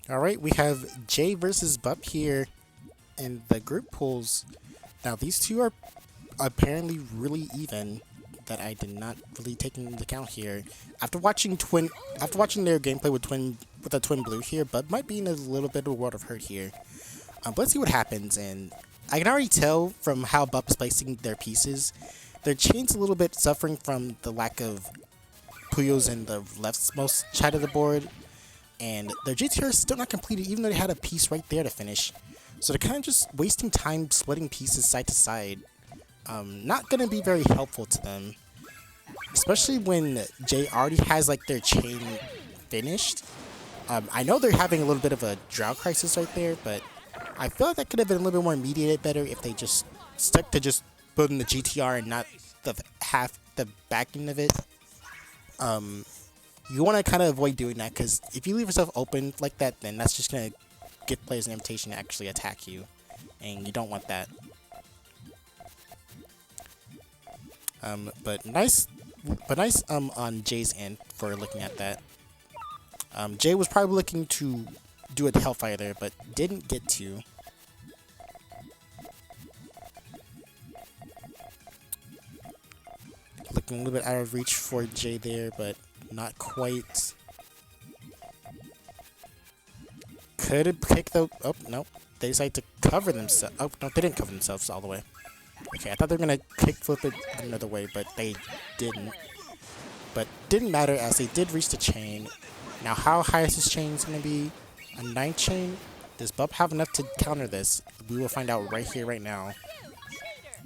Alright, we have Jay versus Bup here in the group pools. Now these two are apparently really even that I did not really take into account here. After watching their gameplay with a twin blue here, Bup might be in a little bit of a world of hurt here. But let's see what happens, and I can already tell from how Bup is placing their pieces. Their chain's a little bit suffering from the lack of Puyos in the leftmost side of the board. And their GTR is still not completed, even though they had a piece right there to finish. So they're kind of just wasting time splitting pieces side to side. Not going to be very helpful to them. Especially when Jay already has like their chain finished. I know they're having a little bit of a drought crisis right there, but I feel like that could have been a little bit more mediated better if they just stuck to just building the GTR and not the backing of it. You want to kind of avoid doing that, because if you leave yourself open like that, then that's just going to give players an invitation to actually attack you, and you don't want that. But nice on Jay's end for looking at that. Jay was probably looking to do a Hellfire there, but didn't get to. Looking a little bit out of reach for Jay there, but not quite. Could have picked the... Oh, no. They decided to cover themselves. Oh, no, they didn't cover themselves all the way. Okay, I thought they were going to kick flip it another way, but they didn't. But didn't matter, as they did reach the chain. Now, how high is this chain going to be? A 9 chain? Does Bup have enough to counter this? We will find out right here, right now.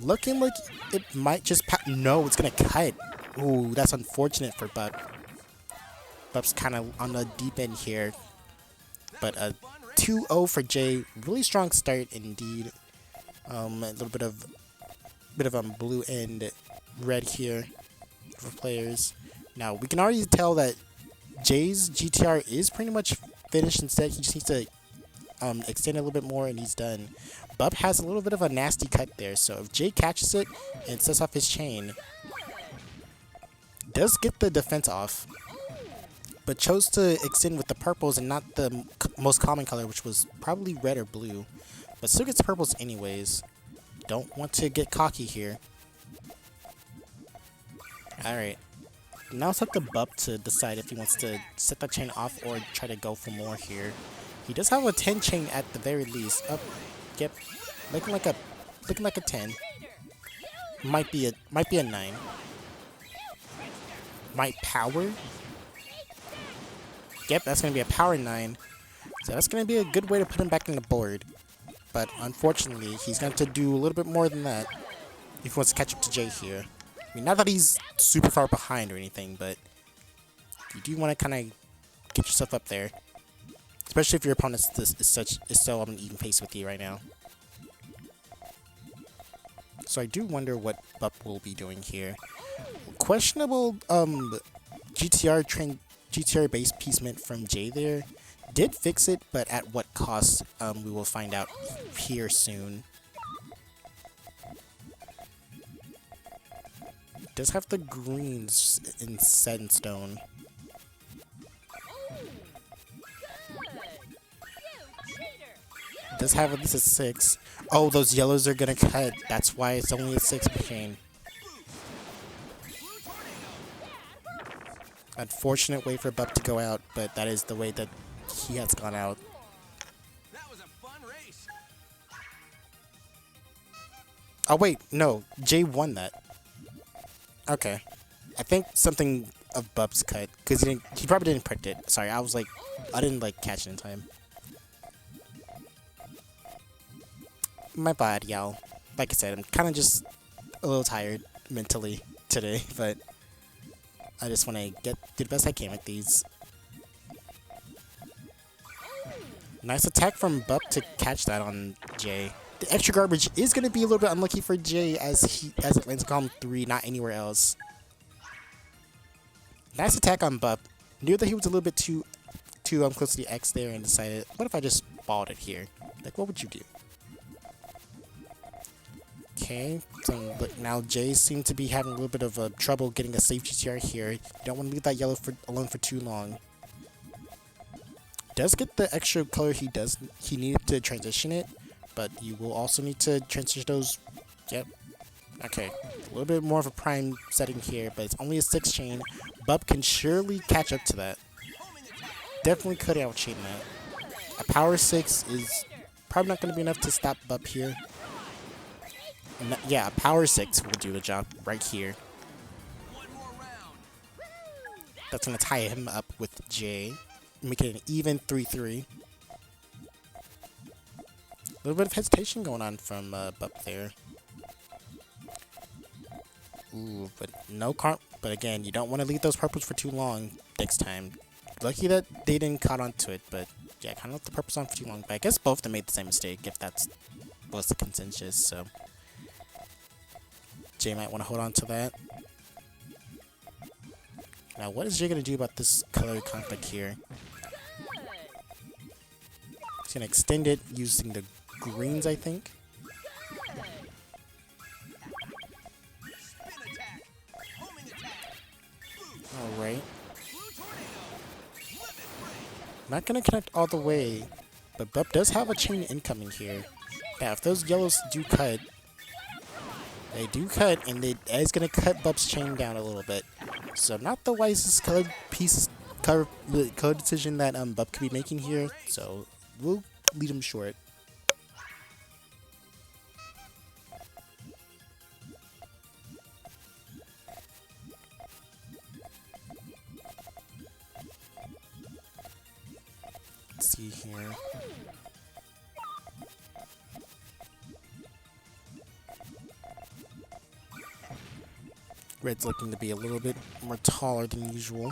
Looking like it might just... No, it's going to cut. Ooh, that's unfortunate for Bup. Bup's kind of on the deep end here. But a 2-0 for Jay. Really strong start indeed. A little bit of blue and red here for players. Now, we can already tell that Jay's GTR is pretty much finished. Instead, he just needs to extend a little bit more and he's done. Bup has a little bit of a nasty cut there. So if Jay catches it and sets off his chain, does get the defense off, but chose to extend with the purples and not the most common color, which was probably red or blue. But still gets purples anyways. Don't want to get cocky here. Alright. Now it's up to Bup to decide if he wants to set that chain off or try to go for more here. He does have a 10 chain at the very least. Up, yep. Looking like a 10. Might be a 9. Might power. Yep, that's going to be a power 9. So that's going to be a good way to put him back in the board. But unfortunately, he's going to do a little bit more than that if he wants to catch up to Jay here. I mean, not that he's super far behind or anything, but you do want to kind of get yourself up there. Especially if your opponent is so on an even pace with you right now. So I do wonder what Bup will be doing here. Questionable GTR base piecement from Jay there. Did fix it, but at what cost? We will find out here soon. Does have the greens in set in stone. Does have at least a 6. Oh, those yellows are gonna cut. That's why it's only a 6 chain. Unfortunate way for Bup to go out, but that is the way that he has gone out. That was a fun race. Oh wait, no, Jay won that. Okay, I think something of Bup's cut because he probably didn't predict it. Sorry, I didn't catch it in time. My bad, y'all. Like I said, I'm kind of just a little tired mentally today, but I just want to do the best I can with these. Nice attack from Bup to catch that on Jay. The extra garbage is going to be a little bit unlucky for Jay as it lands column 3, not anywhere else. Nice attack on Bup. Knew that he was a little bit too close to the X there and decided, what if I just balled it here? Like, what would you do? Okay, so now Jay seems to be having a little bit of trouble getting a safe GTR here. You don't want to leave that yellow alone for too long. does get the extra color he needed to transition it, but you will also need to transition those. Yep. Okay, a little bit more of a prime setting here, but it's only a 6 chain. Bub can surely catch up to that. Definitely could out chain that. A power 6 is probably not going to be enough to stop Bub here. No, yeah, a power 6 will do the job right here. That's going to tie him up with Jay, make it an even 3-3. A little bit of hesitation going on from Bub there. Ooh, but no but again, you don't want to leave those purples for too long next time. Lucky that they didn't caught onto it, but yeah, kind of left the purples on for too long. But I guess both of them made the same mistake if that's was the consensus, so Jay might want to hold on to that. Now, what is Jay going to do about this color conflict here? He's going to extend it using the greens, I think. Alright. Not going to connect all the way, but Bub does have a chain incoming here. Now, if those yellows do cut, they do cut, and it is going to cut Bub's chain down a little bit. So not the wisest color decision that Bub could be making here. So we'll lead him short. Let's see here. Red's looking to be a little bit more taller than usual.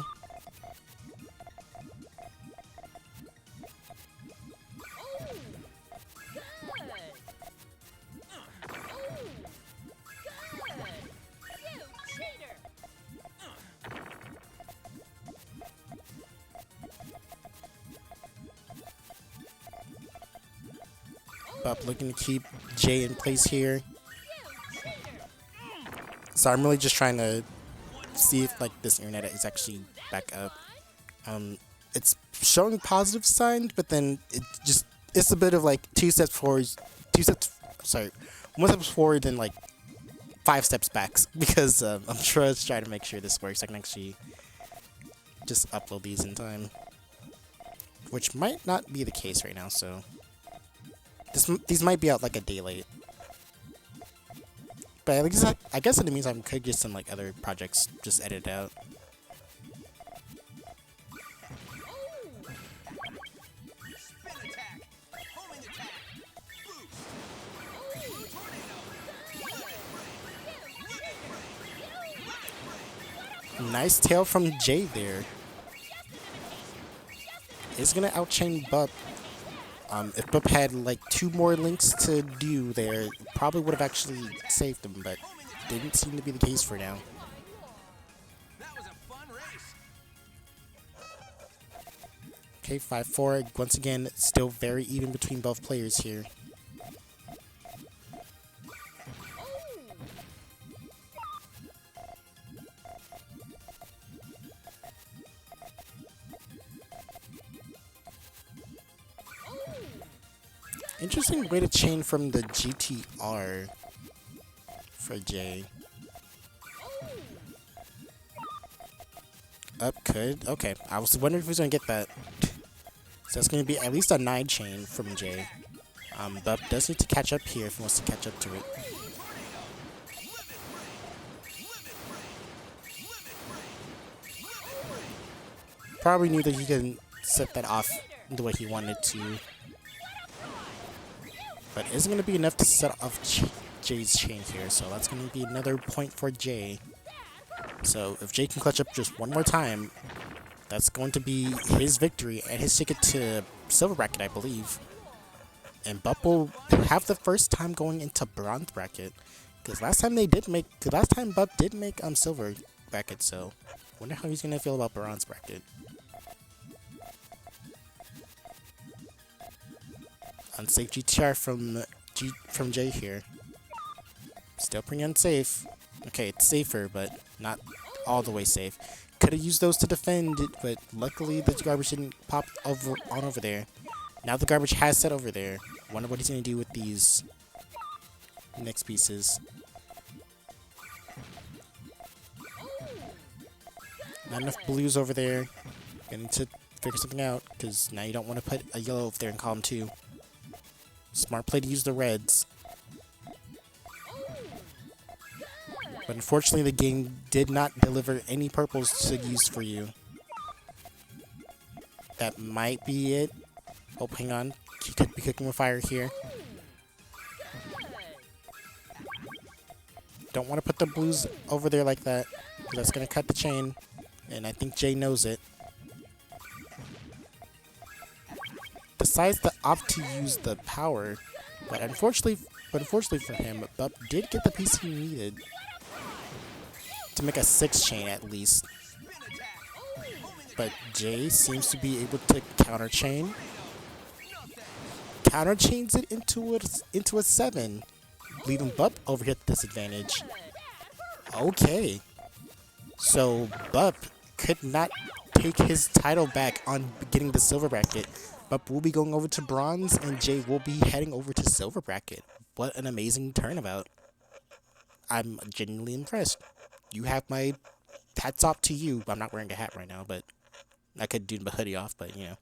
Bub looking to keep Jay in place here. So I'm really just trying to see if like this internet is actually back up. It's showing positive signs, but then it's a bit of like one step forward, then like 5 steps back because I'm trying to make sure this works. I can actually just upload these in time, which might not be the case right now. So these might be out like a day late. But I guess in the meantime, could get some like other projects just edited out. Nice tail from Jay there. Is gonna outchain Bub. If Bub had like 2 more links to do there, probably would have actually saved him, but didn't seem to be the case for now. That was a fun race. Okay, 5-4. Once again, still very even between both players here. Interesting way to chain from the GTR for Jay. Up could. Okay, I was wondering if he was going to get that. So it's going to be at least a 9 chain from Jay. Bub does need to catch up here if he wants to catch up to it. Probably knew that he couldn't set that off the way he wanted to. But it isn't going to be enough to set off Jay's chain here, so that's going to be another point for Jay. So if Jay can clutch up just one more time, that's going to be his victory and his ticket to silver bracket, I believe. And Bub will have the first time going into bronze bracket, because last time Bub did make silver bracket. So I wonder how he's going to feel about bronze bracket. Unsafe GTR from Jay here. Still pretty unsafe. Okay, it's safer, but not all the way safe. Could have used those to defend it, but luckily the garbage didn't pop over there. Now the garbage has set over there. Wonder what he's gonna do with these next pieces. Not enough blues over there. Gonna need to figure something out, because now you don't want to put a yellow over there in column 2. Smart play to use the reds. But unfortunately the game did not deliver any purples to use for you. That might be it. Oh, hang on. He could be cooking with fire here. Don't want to put the blues over there like that, because that's going to cut the chain. And I think Jay knows it. Decides to opt to use the power, but unfortunately for him, Bup did get the piece he needed to make a 6 chain at least. But Jay seems to be able to counter chain. Counter chains it into a 7, leaving Bup over here at disadvantage. Okay. So Bup could not take his title back on getting the silver bracket. Bup will be going over to bronze, and Jay will be heading over to silver bracket. What an amazing turnabout. I'm genuinely impressed. You have my hats off to you. I'm not wearing a hat right now, but I could do my hoodie off, but you know.